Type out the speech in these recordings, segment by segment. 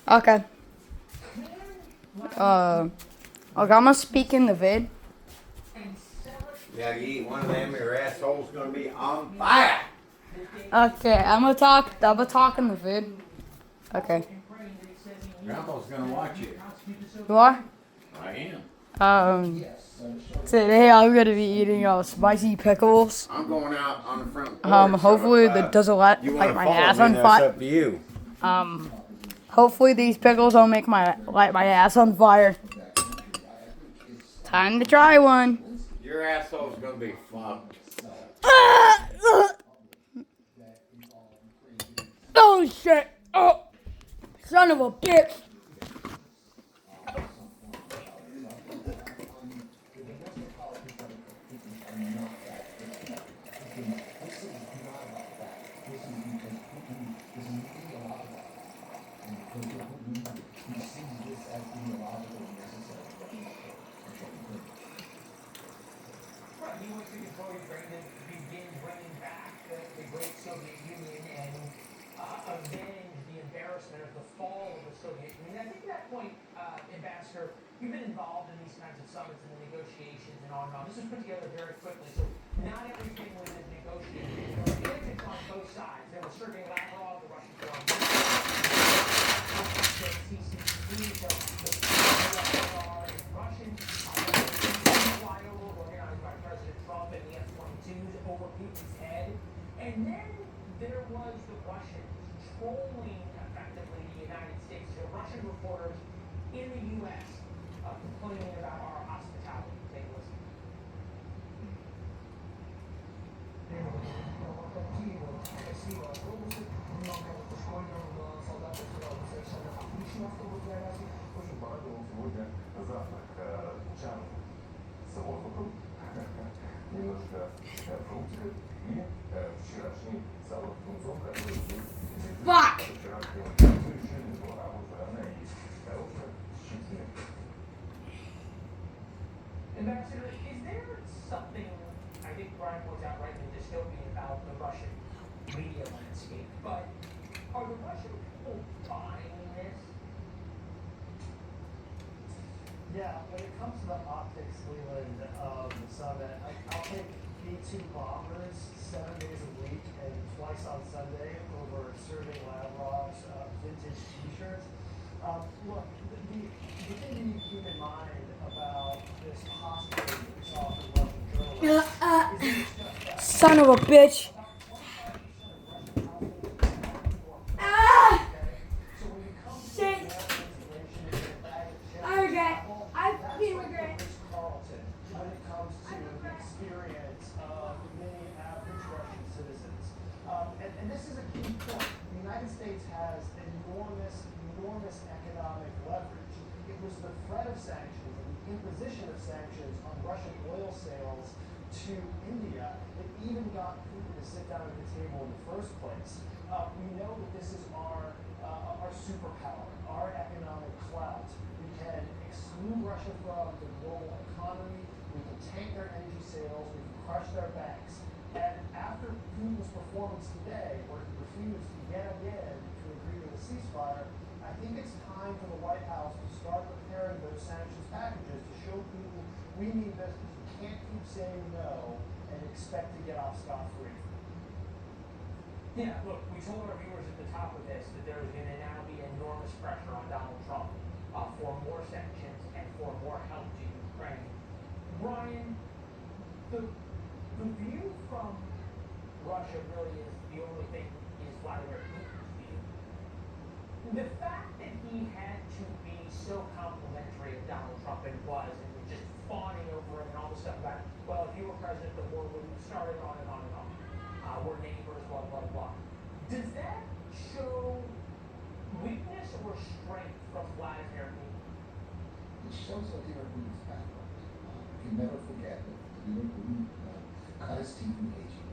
Okay. I'm gonna speak in the vid. Yeah, you eat one of them, your asshole's gonna be on fire. Okay, I'm gonna talk in the vid. Okay. Grandpa's gonna watch you. You are? I am. Today I'm gonna be eating spicy pickles. I'm going out on the front porch. Hopefully that doesn't light my ass on That's fire. up to you. Hopefully these pickles don't light my ass on fire. Time to try one. Your asshole's gonna be fucked. Oh shit! Oh, son of a bitch! Ambassador, you've been involved in these kinds of summits and the negotiations and on and on. This was put together very quickly, so not everything was as negotiated. There were antics on both sides. There was Sergei Lavrov, the Russian foreign minister, CCTV, so the Russians, flyover organized by President Trump and the F-22s over Putin's head. And then there was the Russians trolling effectively the United States. So Russian reporters in the U.S. Complaining about our hospitality. Take a listen. Fuck! Ambassador, is there something, I think Brian points out right in the dystopian about the Russian media landscape, but are the Russian people buying this? Yeah, when it comes to the optics, Leland, of the summit, I'll take B-2 bombers 7 days a week and twice on Sunday over Sergei Lavrov's vintage T-shirts. Look, the thing you need to keep in mind about this hostility that we saw from Russian journalists is it's just that. Son of a bitch! So when it comes to Shit. installation and the bag of chips, I regret. I that's fucking like regret. Chris Carlton when it comes to the experience of many average Russian citizens. And this is a key point. The United States has enormous economic leverage. It was the threat of sanctions and the imposition of sanctions on Russian oil sales to India that even got Putin to sit down at the table in the first place. We know that this is our superpower, our economic clout. We can exclude Russia from the global economy. We can tank their energy sales. We can crush their banks. And after Putin's performance today, where he refused yet again to agree to a ceasefire, I think it's time for the White House to start preparing those sanctions packages to show Putin we mean business. We can't keep saying no and expect to get off scot-free. Yeah, look, we told our viewers at the top of this that there is going to now be enormous pressure on Donald Trump for more sanctions and for more help to Ukraine. Brian, the view from Russia really is the only thing is Vladimir Putin's view. The fact that he had to be so complimentary of Donald Trump and was just fawning over him and all this stuff about, well, if you were president, the war would have started on and on and on. We're neighbors, blah, blah, blah. Does that show weakness or strength from Vladimir Putin? It shows Vladimir Putin's background. You can never forget that Vladimir Putin cut his teeth in KGB.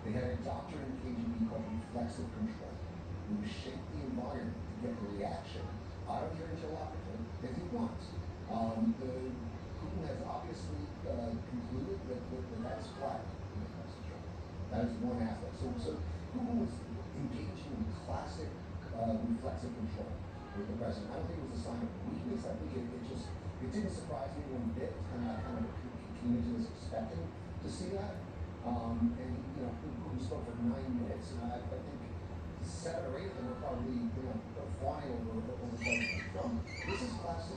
They had a doctor in KGB called reflexive control, who shaped the environment to get the reaction out of your interlocutor that he wants. Putin has obviously concluded that is flat in the message. That is one aspect. So Putin was engaging in classic reflexive control. with the president. I don't think it was a sign of weakness. I think it didn't surprise me one bit. Kind of community was expecting to see that. And who spoke for 9 minutes, and I think 7 or 8 of them were probably flying over President Trump. This is classic.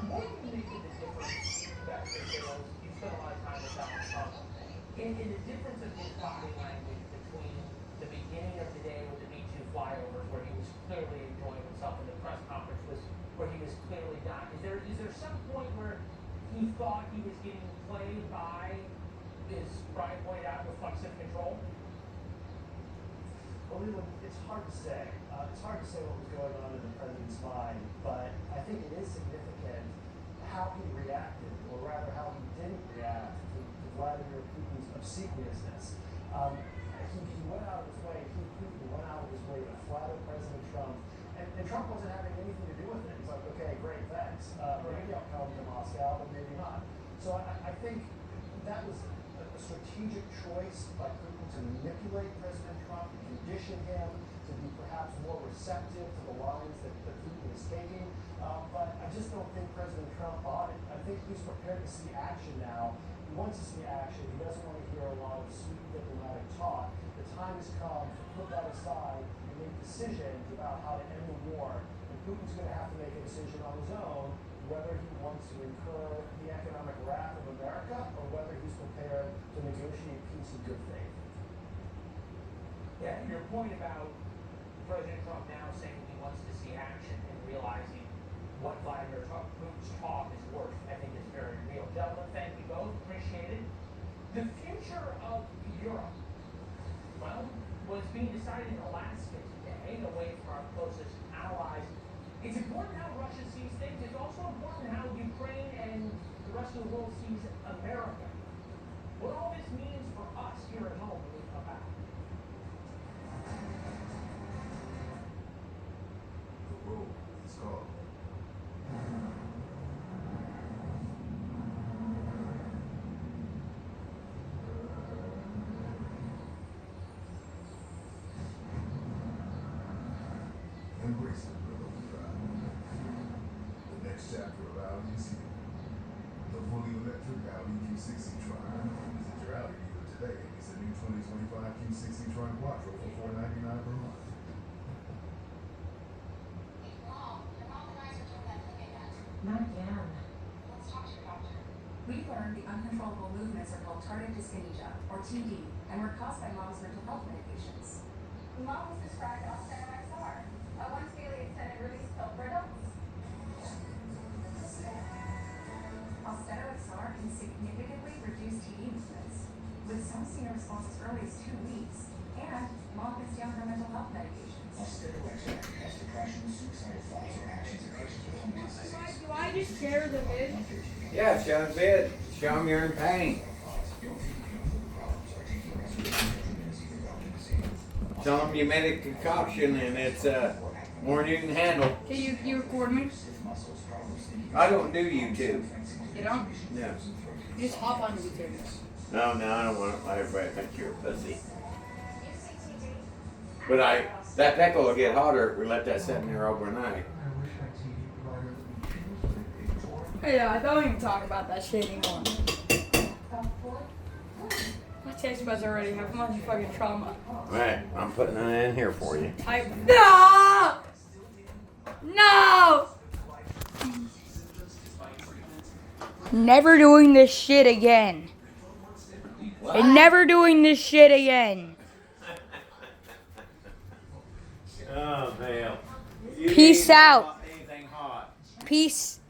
What do you make of the difference that you spent a lot of time with Donald Trump in the difference of his body language between the beginning of the day with the Me Too flyovers, where he was clearly enjoying himself, and the press conference was where he was clearly not? Is there some point where he thought he was getting played by, as Brian pointed out, reflexive control? Well, Leland, it's hard to say. It's hard to say what was going on in the president's mind, but I think it is significant how he reacted, or rather how he didn't react to Vladimir Putin's obsequiousness. He went out of his way, Putin went out of his way to flatter President Trump, and Trump wasn't having anything to do with it. He's like, okay, great, thanks. Maybe I'll come to Moscow, but maybe not. So I think that was a strategic choice by Putin to manipulate President Trump, to condition him to be perhaps more receptive to the lines that Putin is taking. But I just don't think President Trump bought it. I think he's prepared to see action now. He wants to see action. He doesn't want to hear a lot of sweet diplomatic talk. The time has come to put that aside and make decisions about how to end the war. And Putin's going to have to make a decision on his own whether he wants to incur the economic wrath of America or whether he's prepared to negotiate peace in good faith. Yeah, your point about President Trump now saying he wants to see action and realizing what Vladimir Putin's talk is worth, I think is very real. Gentlemen, thank you both. Appreciate it. The future of Europe, well, was being decided in Alaska today, away from our closest allies. It's important how Russia sees things. It's also important how Ukraine and the rest of the world sees America. What all this means for us here at home when we come back. The road is called. Embrace the rhythm of drive. The next chapter of Audi is here. The fully electric Audi Q60 Tron. Visit your Audi dealer today. It's a new 2025 Q60 Tron Quattro for $499 per month. Not again. Let's talk to your doctor. We learned the uncontrollable movements are called tardive dyskinesia, or TD, and were caused by Mom's mental health medications. Mom was prescribed Austedo XR, a once-daily extended-release pill for adults. Austedo XR can significantly reduce TD movements, with some seeing a response as early as 2 weeks, and Mom can stay on her mental health medications. Austedo XR has depression, suicidal thoughts, or actions aversion to home disease. Do I just share the vid? Yeah, show them vid. Show them you're in pain. Tell them you made a concoction and it's more than you can handle. Okay, you record me? I don't do YouTube. You don't? No. You just hop on YouTube. No, I don't want to. Everybody think you're a pussy. But that pickle will get hotter if we let that sit in there overnight. Hey, I don't even talk about that shit anymore. My taste buds already have much fucking trauma. Right, I'm putting it in here for you. No! No! Never doing this shit again. And never doing this shit again. Oh, hell. Peace out. Anything hot. Peace